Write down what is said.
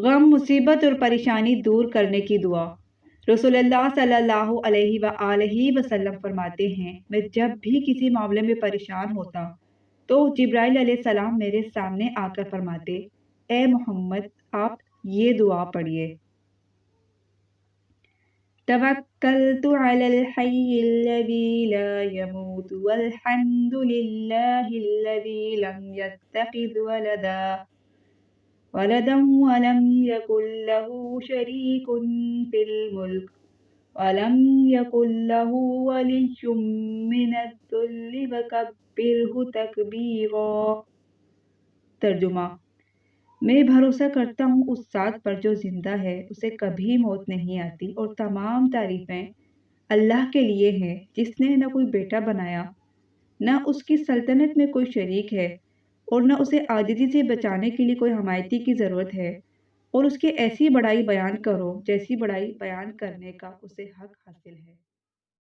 غم، مصیبت اور پریشانی دور کرنے کی دعا۔ رسول اللہ صلی اللہ علیہ وآلہ وسلم فرماتے ہیں، میں جب بھی کسی معاملے میں پریشان ہوتا تو جبرائیل علیہ السلام میرے سامنے آ کر فرماتے، اے محمد آپ یہ دعا پڑھیے، توکلت علی الحی الذی لا يموت والحمد للہ الذی لم يتخذ ولدا ولم يكن له شريك في الملك ولم يكن له ولي من الذل وكبره تكبيرا۔ ترجمہ: میں بھروسہ کرتا ہوں اس ذات پر جو زندہ ہے، اسے کبھی موت نہیں آتی، اور تمام تعریفیں اللہ کے لیے ہیں جس نے نہ کوئی بیٹا بنایا، نہ اس کی سلطنت میں کوئی شریک ہے، اور نہ اسے عاجزی سے بچانے کے لیے کوئی حمایتی کی ضرورت ہے، اور اس کی ایسی بڑائی بیان کرو جیسی بڑائی بیان کرنے کا اسے حق حاصل ہے۔